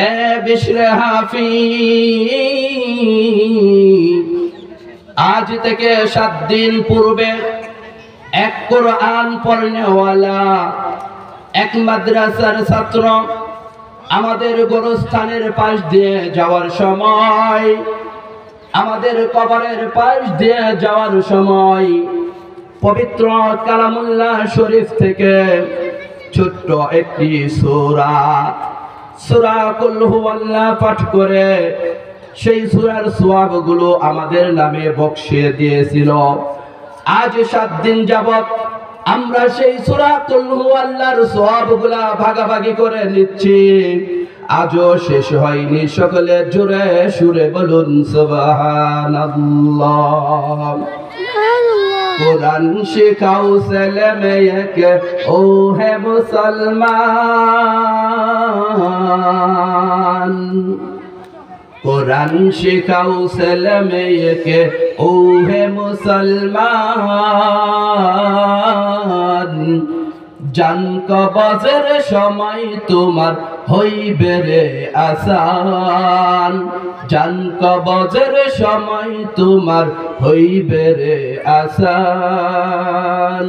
এ বিশরে হাফিজ, আজ থেকে 7 দিন পূর্বে এক কোরআন পড়নেওয়ালা এক মাদ্রাসার ছাত্র আমাদের গোরস্থানের পাশ দিয়ে যাওয়ার সময়, আমাদের কবরের পাশ দিয়ে যাওয়ার সময় পবিত্র কালামুল্লাহ শরীফ থেকে ছোট্ট একটি সূরা কুল হুয়াল্লাহ পাঠ করে সেই সূরার সওয়াবগুলো আমাদের নামে বকশিয়ে দিয়েছিল। আজ 7 দিন যাবত আমরা সেই সূরা কুল হুয়াল্লাহর সওয়াবগুলা ভাগাভাগি করে নিচ্ছি, আজও শেষ হয়নি। সকলে জোরে সুরে বলুন সুবহানাল্লাহ। কুরআন শিখাও ছেলে মেয়েকে ও হে মুসলমান, কুরআন শিখাও ছেলে মেয়েকে ও হে মুসলমান। জান কবজের সময় তোমার হইবে রে আসান, জান কবজের সময় তোমার হইবে রে আসান।